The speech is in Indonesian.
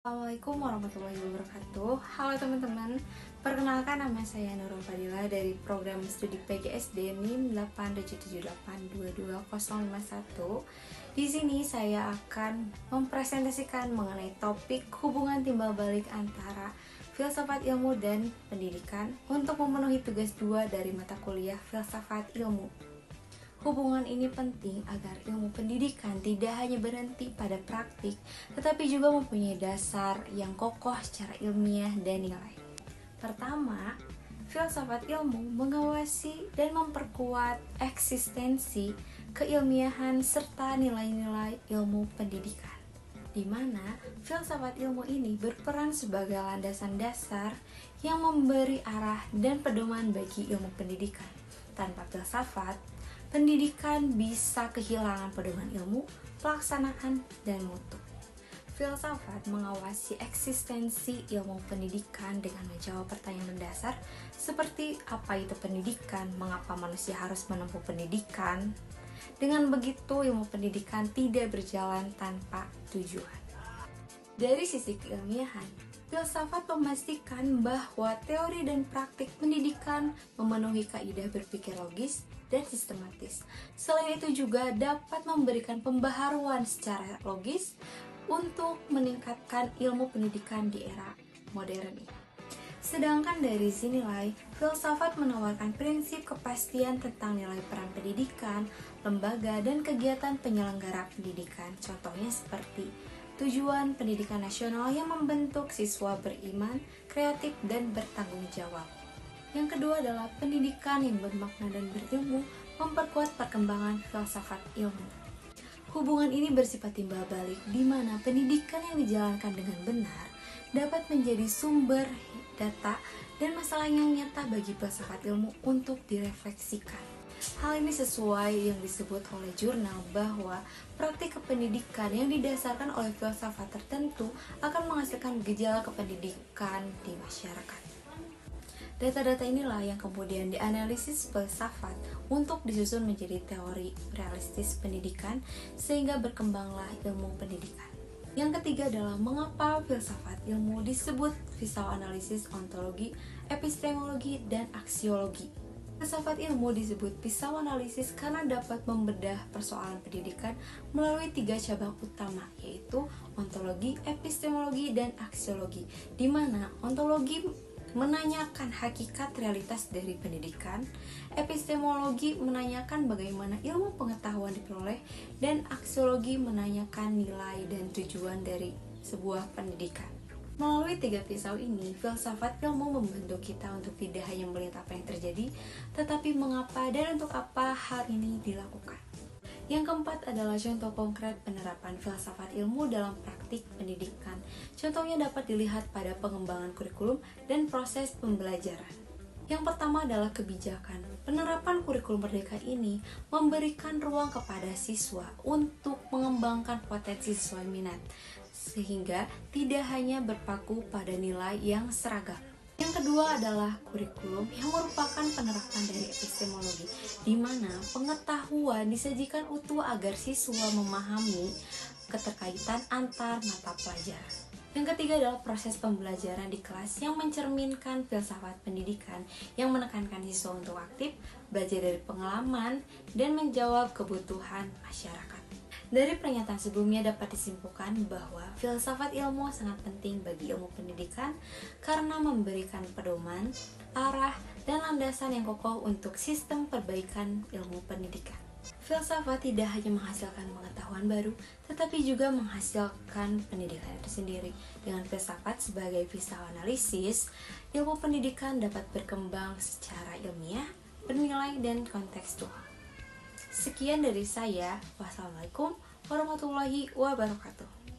Assalamualaikum warahmatullahi wabarakatuh. Halo teman-teman, perkenalkan nama saya Nurul Fadila dari program studi PGSD NIM 877822051. Di sini saya akan mempresentasikan mengenai topik hubungan timbal balik antara filsafat ilmu dan pendidikan untuk memenuhi tugas 2 dari mata kuliah filsafat ilmu. Hubungan ini penting agar ilmu pendidikan tidak hanya berhenti pada praktik, tetapi juga mempunyai dasar yang kokoh secara ilmiah dan nilai. Pertama, filsafat ilmu mengawasi dan memperkuat eksistensi, keilmiahan, serta nilai-nilai ilmu pendidikan, di mana filsafat ilmu ini berperan sebagai landasan dasar yang memberi arah dan pedoman bagi ilmu pendidikan. Tanpa filsafat, pendidikan bisa kehilangan pedoman ilmu, pelaksanaan, dan mutu. Filsafat mengawasi eksistensi ilmu pendidikan dengan menjawab pertanyaan mendasar seperti apa itu pendidikan, mengapa manusia harus menempuh pendidikan. Dengan begitu, ilmu pendidikan tidak berjalan tanpa tujuan. Dari sisi keilmiahan, filsafat memastikan bahwa teori dan praktik pendidikan memenuhi kaidah berpikir logis dan sistematis. Selain itu juga dapat memberikan pembaharuan secara logis untuk meningkatkan ilmu pendidikan di era modern ini. Sedangkan dari sisi nilai, filsafat menawarkan prinsip kepastian tentang nilai peran pendidikan, lembaga, dan kegiatan penyelenggara pendidikan. Contohnya seperti tujuan pendidikan nasional yang membentuk siswa beriman, kreatif, dan bertanggung jawab. Yang kedua adalah pendidikan yang bermakna dan berilmu, memperkuat perkembangan filsafat ilmu. Hubungan ini bersifat timbal balik, di mana pendidikan yang dijalankan dengan benar dapat menjadi sumber data dan masalah yang nyata bagi filsafat ilmu untuk direfleksikan. Hal ini sesuai yang disebut oleh jurnal bahwa praktik kependidikan yang didasarkan oleh filsafat tertentu akan menghasilkan gejala kependidikan di masyarakat. Data-data inilah yang kemudian dianalisis filsafat untuk disusun menjadi teori realistis pendidikan sehingga berkembanglah ilmu pendidikan. Yang ketiga adalah mengapa filsafat ilmu disebut pseudoanalisis ontologi, epistemologi, dan aksiologi. Filsafat ilmu disebut pseudoanalisis karena dapat membedah persoalan pendidikan melalui 3 cabang utama, yaitu ontologi, epistemologi, dan aksiologi, di mana ontologi menanyakan hakikat realitas dari pendidikan, epistemologi menanyakan bagaimana ilmu pengetahuan diperoleh, dan aksiologi menanyakan nilai dan tujuan dari sebuah pendidikan. Melalui 3 pisau ini, filsafat ilmu membantu kita untuk tidak hanya melihat apa yang terjadi, tetapi mengapa dan untuk apa hal ini dilakukan. Yang keempat adalah contoh konkret penerapan filsafat ilmu dalam praktik pendidikan. Contohnya dapat dilihat pada pengembangan kurikulum dan proses pembelajaran. Yang pertama adalah kebijakan. Penerapan kurikulum merdeka ini memberikan ruang kepada siswa untuk mengembangkan potensi sesuai minat, sehingga tidak hanya berpaku pada nilai yang seragam. Yang kedua adalah kurikulum yang merupakan penerapan dari epistemologi, di mana pengetahuan disajikan utuh agar siswa memahami keterkaitan antar mata pelajaran. Yang ketiga adalah proses pembelajaran di kelas yang mencerminkan filsafat pendidikan yang menekankan siswa untuk aktif, belajar dari pengalaman, dan menjawab kebutuhan masyarakat. Dari pernyataan sebelumnya dapat disimpulkan bahwa filsafat ilmu sangat penting bagi ilmu pendidikan karena memberikan pedoman, arah, dan landasan yang kokoh untuk sistem perbaikan ilmu pendidikan. Filsafat tidak hanya menghasilkan pengetahuan baru, tetapi juga menghasilkan pendidikan itu sendiri. Dengan filsafat sebagai pseudoanalisis, ilmu pendidikan dapat berkembang secara ilmiah, bernilai, dan kontekstual. Sekian dari saya. Wassalamualaikum warahmatullahi wabarakatuh.